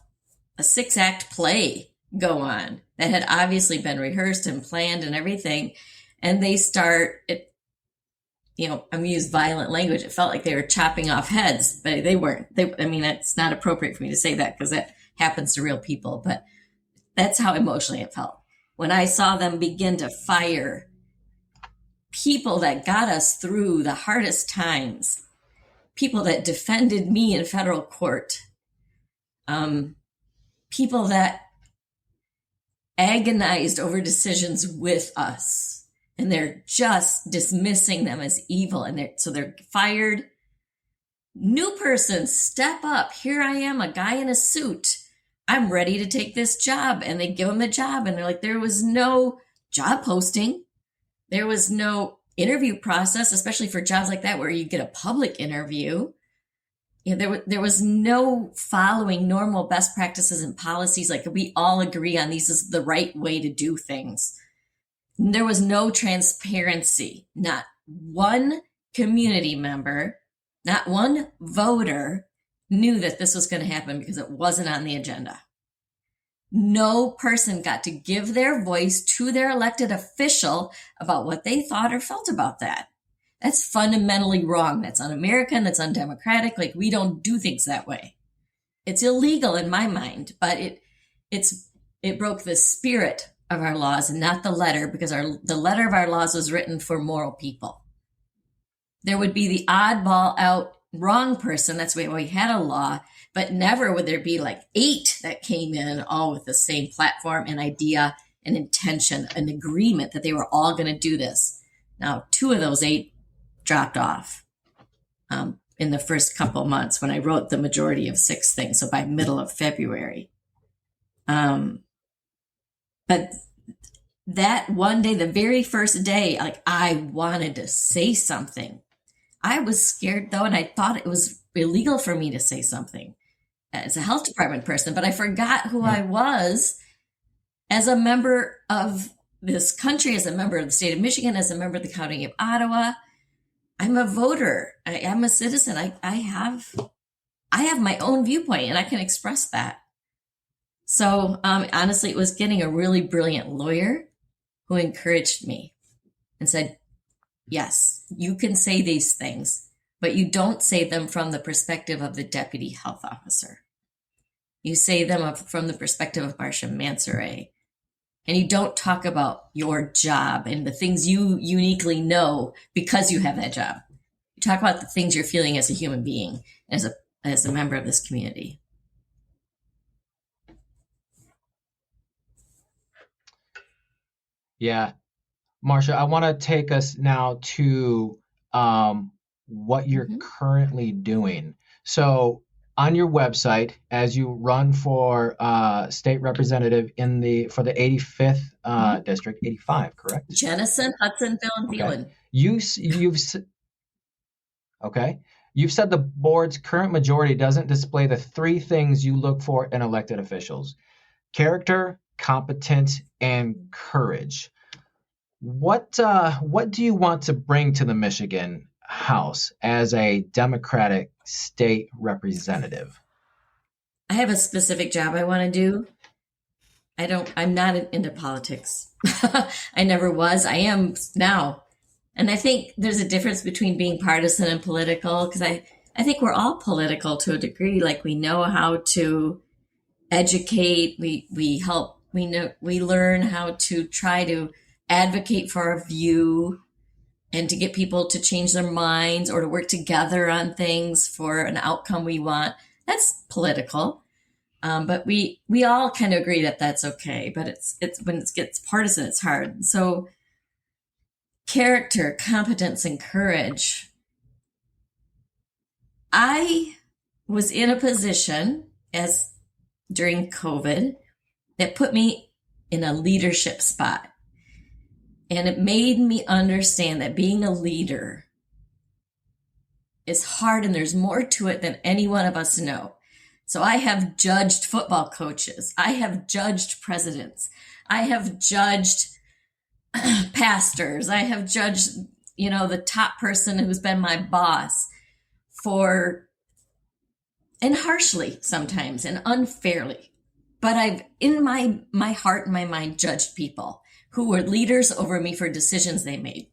6-act play go on that had obviously been rehearsed and planned and everything. And they start, I'm used violent language. It felt like they were chopping off heads, but they weren't. It's not appropriate for me to say that because that happens to real people, but that's how emotionally it felt. When I saw them begin to fire people that got us through the hardest times, people that defended me in federal court, people that agonized over decisions with us, and they're just dismissing them as evil. And they're fired. New person, step up. Here I am, a guy in a suit. I'm ready to take this job. And they give them a job and they're like, there was no job posting. There was no interview process, especially for jobs like that where you get a public interview. There was no following normal best practices and policies. Like we all agree on these is the right way to do things. There was no transparency. Not one community member, not one voter knew that this was going to happen because it wasn't on the agenda. No person got to give their voice to their elected official about what they thought or felt about that. That's fundamentally wrong. That's un-American. That's undemocratic. Like we don't do things that way. It's illegal in my mind, but it broke the spirit of our laws and not the letter, because the letter of our laws was written for moral people. There would be the oddball out wrong person. That's why we had a law, but never would there be like 8 that came in all with the same platform and idea and intention, an agreement that they were all going to do this. Now, 2 of those 8 dropped off in the first couple of months when I wrote the majority of 6 things. So by middle of February. But that one day, the very first day, like I wanted to say something. I was scared though, and I thought it was illegal for me to say something as a health department person, but I forgot who I was as a member of this country, as a member of the state of Michigan, as a member of the county of Ottawa. I'm a voter. I am a citizen. I have my own viewpoint and I can express that. So honestly, it was getting a really brilliant lawyer who encouraged me and said, yes, you can say these things, but you don't say them from the perspective of the deputy health officer. You say them from the perspective of Marcia Mansaray. And you don't talk about your job and the things you uniquely know because you have that job. You talk about the things you're feeling as a human being, as a member of this community. Yeah. Marcia, I want to take us now to what you're currently doing. So on your website, as you run for state representative for the 85th district, 85, correct? Jenison, Hudsonville, and Thielen. You've said the board's current majority doesn't display the 3 things you look for in elected officials: character, competence, and courage. What do you want to bring to the Michigan House as a Democratic state representative? I have a specific job I want to do. I'm not into politics. I never was. I am now. And I think there's a difference between being partisan and political, because I think we're all political to a degree. Like we know how to educate, we help, we learn how to try to advocate for our view and to get people to change their minds or to work together on things for an outcome we want. That's political. But we all kind of agree that that's okay. But it's when it gets partisan, it's hard. So character, competence, and courage. I was in a position during COVID that put me in a leadership spot. And it made me understand that being a leader is hard and there's more to it than any one of us know. So I have judged football coaches. I have judged presidents. I have judged pastors. I have judged, the top person who's been my boss and harshly sometimes and unfairly. But I've, in my heart and my mind, judged people who were leaders over me for decisions they made,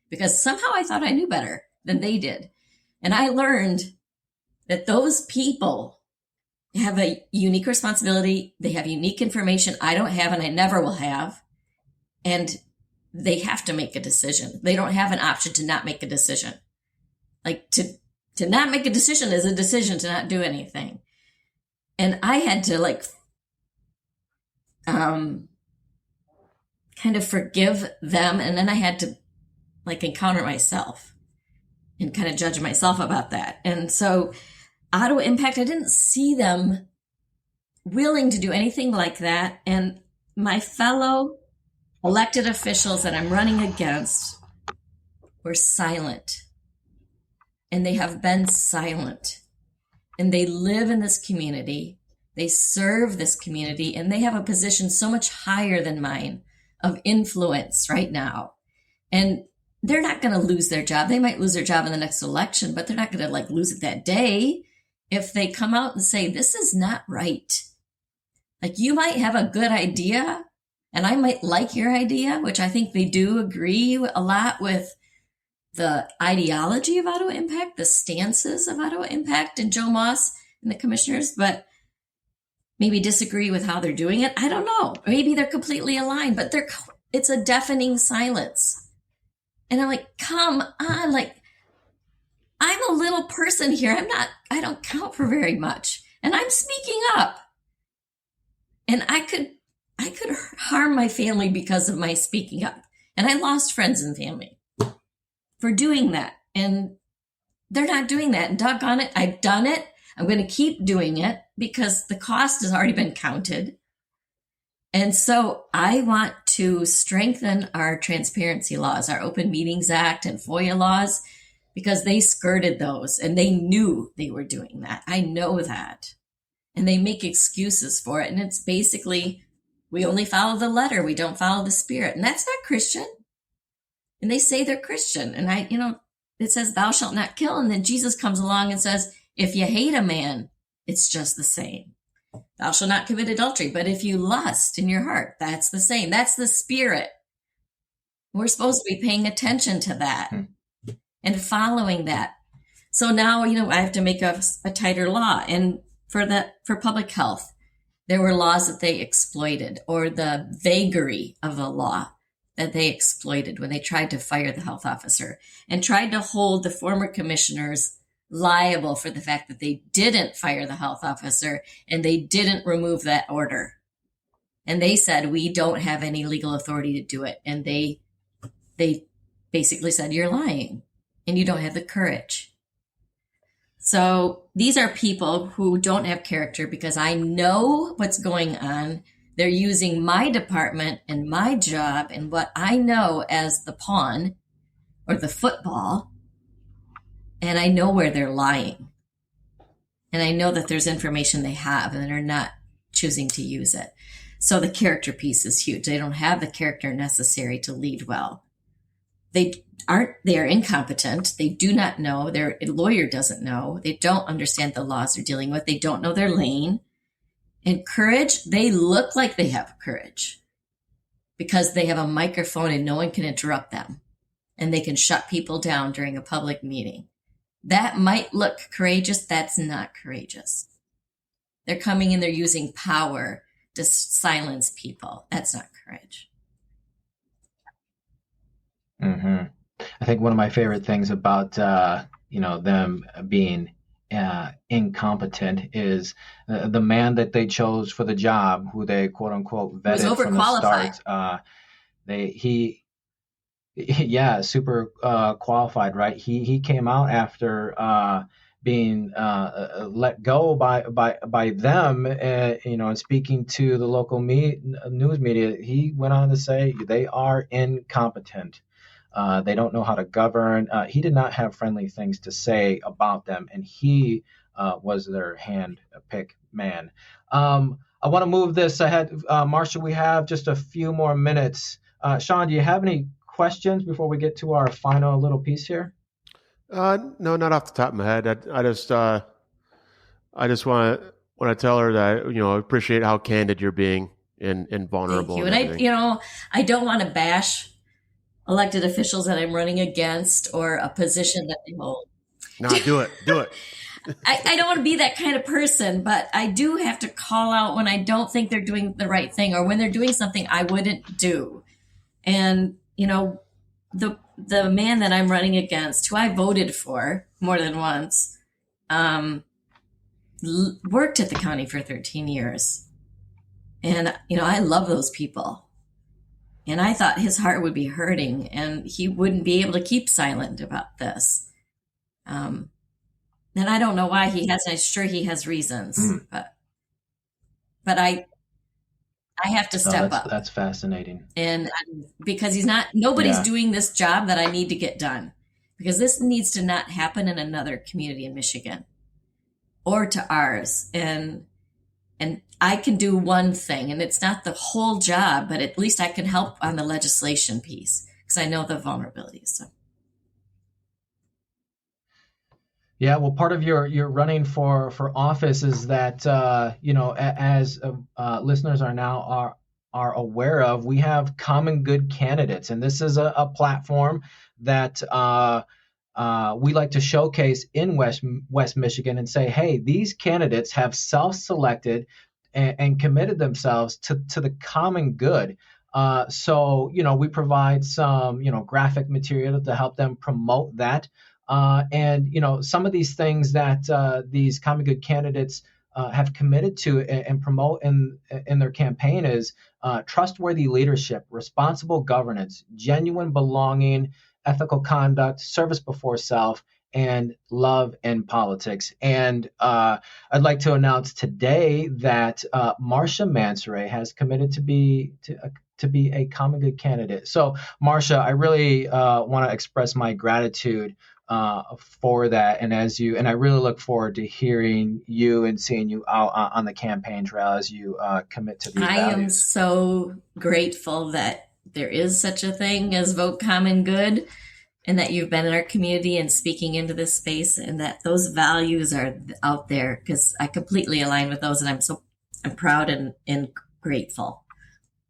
because somehow I thought I knew better than they did. And I learned that those people have a unique responsibility. They have unique information I don't have and I never will have. And they have to make a decision. They don't have an option to not make a decision. Like to not make a decision is a decision to not do anything. And I had to kind of forgive them. And then I had to encounter myself and kind of judge myself about that. And so Ottawa Impact, I didn't see them willing to do anything like that. And my fellow elected officials that I'm running against were silent. And they have been silent. And they live in this community. They serve this community. And they have a position so much higher than mine of influence right now. And they're not going to lose their job. They might lose their job in the next election, but they're not going to like lose it that day if they come out and say, this is not right. Like, you might have a good idea, and I might like your idea, which I think they do agree a lot with the ideology of Ottawa Impact, the stances of Ottawa Impact and Joe Moss and the commissioners, but maybe disagree with how they're doing it. I don't know. Maybe they're completely aligned, but it's a deafening silence. And I'm like, come on, like, I'm a little person here. I don't count for very much. And I'm speaking up. And I could harm my family because of my speaking up. And I lost friends and family for doing that. And they're not doing that. And doggone it, I've done it. I'm going to keep doing it because the cost has already been counted. And so I want to strengthen our transparency laws, our Open Meetings Act and FOIA laws, because they skirted those and they knew they were doing that. I know that. And they make excuses for it. And it's basically, we only follow the letter. We don't follow the spirit. And that's not Christian. And they say they're Christian. And it says, thou shalt not kill. And then Jesus comes along and says, if you hate a man, it's just the same. Thou shalt not commit adultery. But if you lust in your heart, that's the same. That's the spirit. We're supposed to be paying attention to that and following that. So now, I have to make a tighter law. And for public health, there were laws that they exploited, or the vagary of a law that they exploited when they tried to fire the health officer and tried to hold the former commissioners liable for the fact that they didn't fire the health officer and they didn't remove that order. And they said, we don't have any legal authority to do it. And they basically said, you're lying and you don't have the courage. So these are people who don't have character because I know what's going on. They're using my department and my job and what I know as the pawn or the football. And I know where they're lying. And I know that there's information they have and they're not choosing to use it. So the character piece is huge. They don't have the character necessary to lead well. They are incompetent. They do not know. Their lawyer doesn't know. They don't understand the laws they're dealing with. They don't know their lane. And courage, they look like they have courage because they have a microphone and no one can interrupt them. And they can shut people down during a public meeting. That might look courageous. That's not courageous. They're coming in, they're using power to silence people. That's not courage. Mm-hmm. I think one of my favorite things about them being incompetent is the man that they chose for the job, who they quote unquote vetted from the start. Super qualified, right? He came out after being let go by them, and speaking to the local news media. He went on to say they are incompetent. They don't know how to govern. He did not have friendly things to say about them, and he was their hand-picked man. I want to move this ahead. Marcia, we have just a few more minutes. Shawn, do you have any questions before we get to our final little piece here? No, not off the top of my head. I just want to tell her that I appreciate how candid you're being and vulnerable. Thank you. And I don't want to bash elected officials that I'm running against or a position that they hold. No, do it. I don't want to be that kind of person, but I do have to call out when I don't think they're doing the right thing or when they're doing something I wouldn't do. And, the man that I'm running against, who I voted for more than once, worked at the county for 13 years. And, I love those people. And I thought his heart would be hurting and he wouldn't be able to keep silent about this. And I don't know why he has. I'm sure he has reasons, but but I have to step up. That's fascinating. And because nobody's doing this job that I need to get done, because this needs to not happen in another community in Michigan or to ours. And I can do one thing, and it's not the whole job, but at least I can help on the legislation piece because I know the vulnerabilities. So. Yeah, well, part of your running for office is that as listeners are aware of, we have common good candidates, and this is a platform that we like to showcase in West Michigan and say, hey, these candidates have self-selected and committed themselves to the common good. So we provide some graphic material to help them promote that. And some of these things that these common good candidates have committed to and promote in their campaign is trustworthy leadership, responsible governance, genuine belonging, ethical conduct, service before self, and love in politics. And I'd like to announce today that Marcia Mansaray has committed to be a common good candidate. So, Marcia, I really want to express my gratitude for that, and I really look forward to hearing you and seeing you out on the campaign trail as you commit to these values. I am so grateful that there is such a thing as Vote Common Good, and that you've been in our community and speaking into this space, and that those values are out there, because I completely align with those, and I'm proud and grateful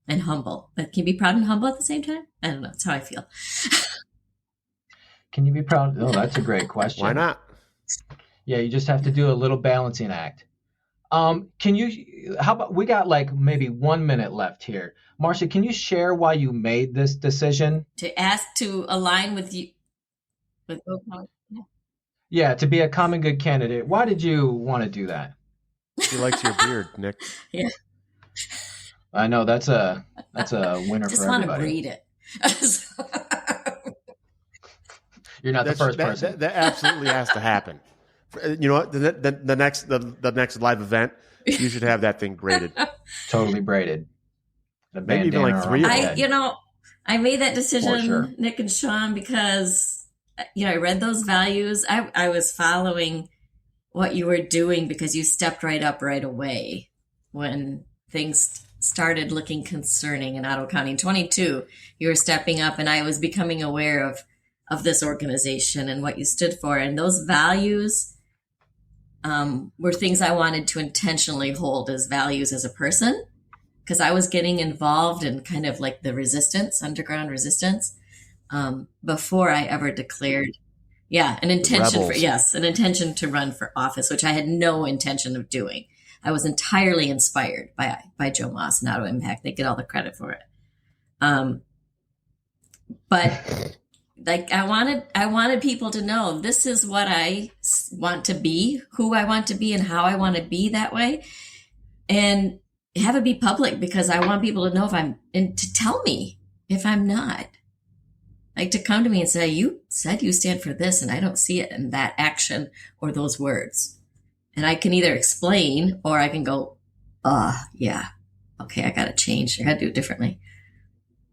and humble. But can you be proud and humble at the same time? I don't know. That's how I feel. Can you be proud? Oh, that's a great question. Why not? Yeah, you just have to do a little balancing act. How about, we got like maybe 1 minute left here. Marcia, can you share why you made this decision? To ask to align with you. Yeah, to be a common good candidate. Why did you want to do that? He likes your beard, Nick. Yeah. I know that's a winner for everybody. Just want to breed it. You're not the first person. That absolutely has to happen. You know what? The next live event, you should have that thing braided. Totally braided. Maybe even like 3 of them. I made that decision, sure. Nick and Shawn, because I read those values. I was following what you were doing because you stepped right up right away when things started looking concerning in Ottawa County. In 22, you were stepping up, and I was becoming aware of this organization and what you stood for. And those values were things I wanted to intentionally hold as values as a person, because I was getting involved in kind of like the resistance, underground resistance, before I ever declared, an intention to run for office, which I had no intention of doing. I was entirely inspired by Joe Moss and Ottawa Impact. They get all the credit for it. But like I wanted people to know this is what I want to be, who I want to be, and how I want to be that way, and have it be public, because I want people to know and to tell me if I'm not. Like to come to me and say, you said you stand for this, and I don't see it in that action or those words. And I can either explain, or I can go, yeah, okay, I got to change. I got to do it differently.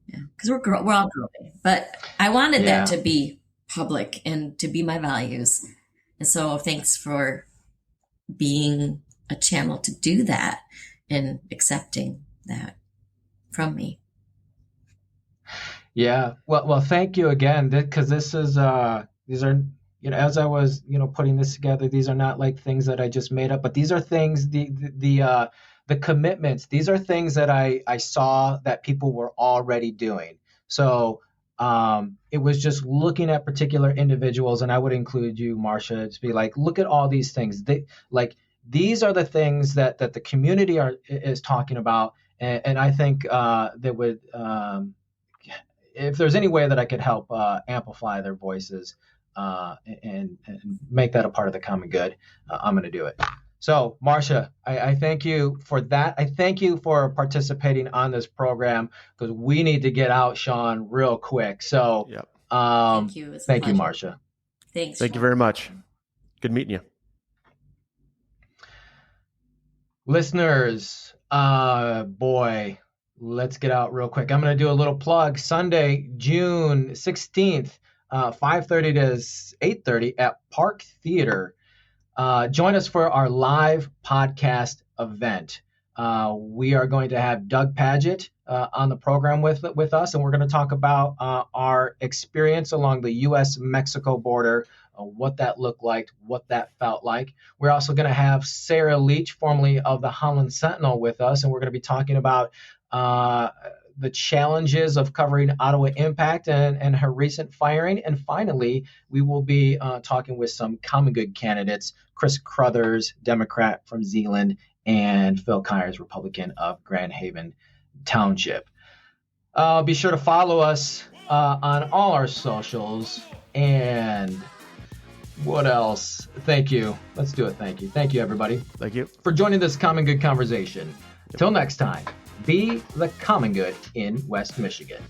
Yeah, because we're all growing. But I wanted that to be public and to be my values. And so thanks for being a channel to do that and accepting that from me. Yeah. Well, thank you again, because these are, as I was, putting this together, these are not like things that I just made up, but these are things, the commitments, these are things that I saw that people were already doing. So it was just looking at particular individuals, and I would include you, Marcia, to be like, look at all these things. These are the things that the community is talking about. And I think that would, if there's any way that I could help amplify their voices and make that a part of the common good, I'm going to do it. So, Marcia, I thank you for that. I thank you for participating on this program, because we need to get out, Shawn, real quick. So, thank you. Thank you, Marcia. Thanks. Thank you very much. Good meeting you. Listeners, Boy, let's get out real quick. I'm going to do a little plug. Sunday, June 16th, 5:30 to 8:30 at Park Theater. Join us for our live podcast event. We are going to have Doug Paget on the program with us, and we're going to talk about our experience along the U.S.-Mexico border, what that looked like, what that felt like. We're also going to have Sarah Leach, formerly of the Holland Sentinel, with us, and we're going to be talking about the challenges of covering Ottawa Impact and her recent firing. And finally, we will be talking with some common good candidates, Chris Crothers, Democrat from Zeeland, and Phil Kyers, Republican of Grand Haven Township. Be sure to follow us on all our socials. And what else? Thank you. Let's do it. Thank you. Thank you, everybody. Thank you for joining this common good conversation. Till next time, be the common good in West Michigan.